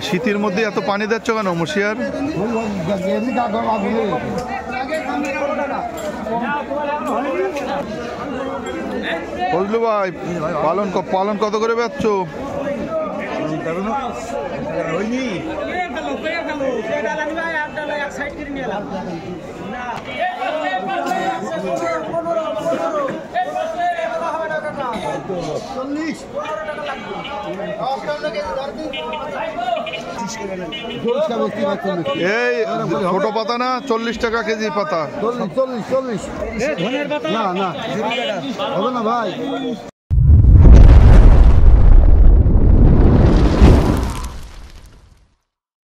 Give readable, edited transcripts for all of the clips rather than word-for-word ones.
শীতের মধ্যে এত পানি দিচ্ছ কেন মুর্শিয়ার? ফজলু ভাই, পালন কত করে বেচছ? এই ছোট পাতা না, 40 টাকা কেজি পাতা। 40 না না হবে না ভাই।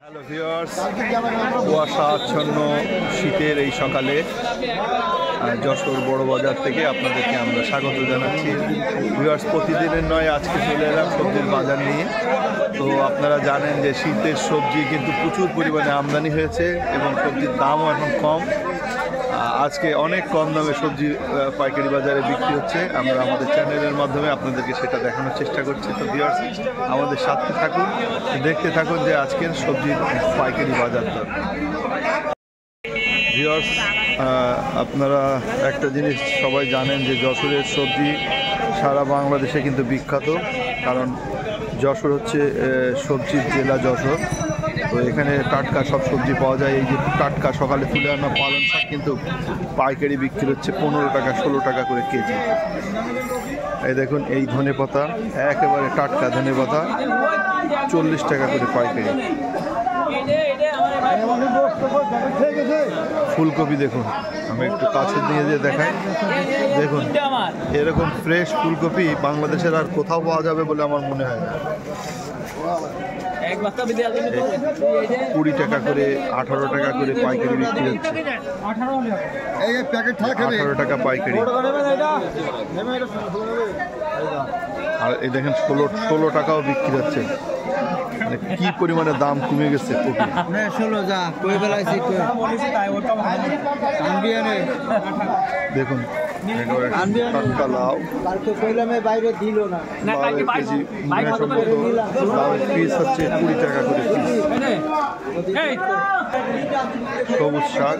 হ্যালো ভিউয়ার্স, কুয়াশাচ্ছন্ন শীতের এই সকালে যশোর বড় বাজার থেকে আপনাদেরকে আমরা স্বাগত জানাচ্ছি। ভিউয়ার্স, প্রতিদিনের নয়, আজকে চলে এলাম সবজির বাজার নিয়ে। তো আপনারা জানেন যে শীতের সবজি কিন্তু প্রচুর পরিমাণে আমদানি হয়েছে এবং সবজির দামও এখন কম। আজকে অনেক কম দামে সবজি পাইকারি বাজারে বিক্রি হচ্ছে। আমরা আমাদের চ্যানেলের মাধ্যমে আপনাদেরকে সেটা দেখানোর চেষ্টা করছি। তো ভিউয়ার্স, আমাদের সাথে থাকুন, দেখতে থাকুন যে আজকের সবজির পাইকারি বাজার দর। ভিউয়ার্স, আপনারা একটা জিনিস সবাই জানেন যে যশোরের সবজি সারা বাংলাদেশে কিন্তু বিখ্যাত, কারণ যশোর হচ্ছে সবজির জেলা যশোর। তো এখানে টাটকা সব সবজি পাওয়া যায়। এই যে টাটকা সকালে তুলে আনা পালং শাক কিন্তু পাইকারি বিক্রি হচ্ছে 15 টাকা 16 টাকা করে কেজি। এই দেখুন, এই ধনেপাতা একেবারে টাটকা ধনেপাতা 40 টাকা করে পাইকারি। ফুলকপি দেখুন, আমি একটু কাছে নিয়ে যেয়ে দেখাই। দেখুন, এরকম ফ্রেশ ফুলকপি বাংলাদেশের আর কোথাও পাওয়া যাবে বলে আমার মনে হয় না। 20 টাকা করে 18 টাকা করে পাইকারি বিক্রি হচ্ছে। 18 টাকা পাইকারি। আর এই দেখেন 16 টাকাও বিক্রি হচ্ছে। মানে কি পরিমাণে দাম কমে গেছে কপি। দেখুন, টাটকা লাউ বাইরে দিল না, কেজি লাউয়ের পিস হচ্ছে 20 টাকা করে পিস। সবুজ শাক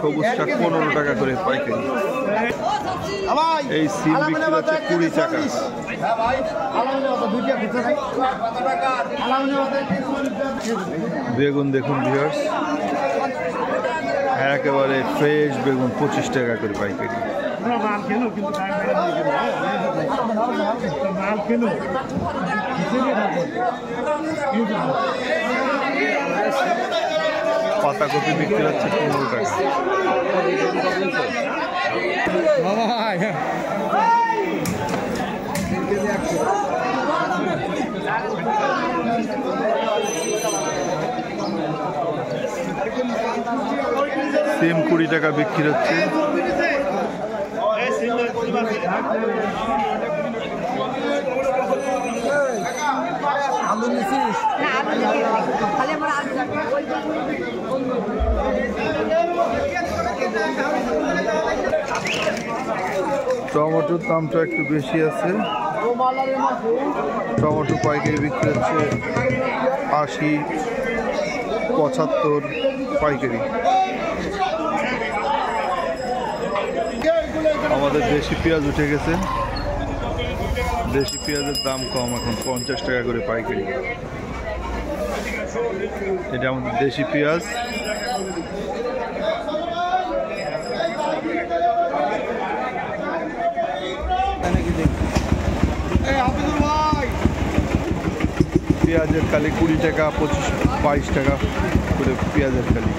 সবুজ শাক 15 টাকা করে পাইকারি। এই সিম বিক্রি হচ্ছে 20 টাকা। বেগুন দেখুন ভিউয়ার্স, একেবারে ফ্রেশ বেগুন 25 টাকা করে পাইকারি। পাতাকপি বিক্রি হচ্ছে 15 টাকা। সিম 20 টাকা বিক্রি হচ্ছে। টমেটোর দামটা একটু বেশি আছে। টমেটো পাইকারি বিক্রি হচ্ছে 80, 75 পাইকারি। আমাদের দেশি পেঁয়াজ উঠে গেছে। দেশি পেঁয়াজের দাম কম, এখন 50 টাকা করে পাইকারি। এটা আমাদের দেশি পেঁয়াজ। পেঁয়াজের কালি 20 টাকা, 22 টাকা করে পেঁয়াজের কালি।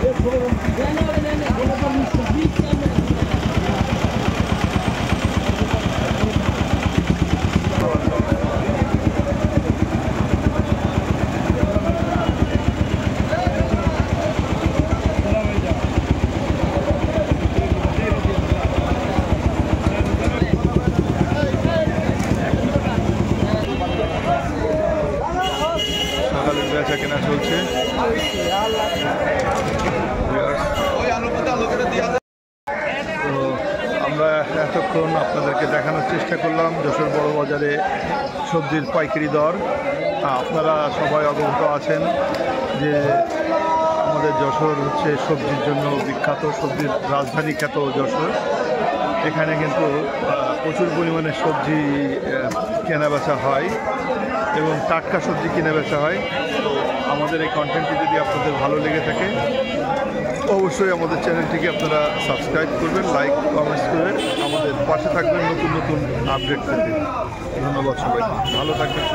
বেচা কেনা চলছে। তো আমরা এতক্ষণ আপনাদেরকে দেখানোর চেষ্টা করলাম যশোর বড় বাজারে সবজির পাইকারি দর। আপনারা সবাই অবগত আছেন যে আমাদের যশোর হচ্ছে সবজির জন্য বিখ্যাত, সবজির রাজধানী খ্যাত যশোর। এখানে কিন্তু প্রচুর পরিমাণে সবজি কেনাবেচা হয় এবং টাটকা সবজি কেনাবেচা হয়। আমাদের এই কন্টেন্টটি যদি আপনাদের ভালো লেগে থাকে অবশ্যই আমাদের চ্যানেলটিকে আপনারা সাবস্ক্রাইব করবেন, লাইক কমেন্টস করবেন, আমাদের পাশে থাকবেন নতুন নতুন আপডেট পেতে। ধন্যবাদ সবাই, ভালো থাকবেন।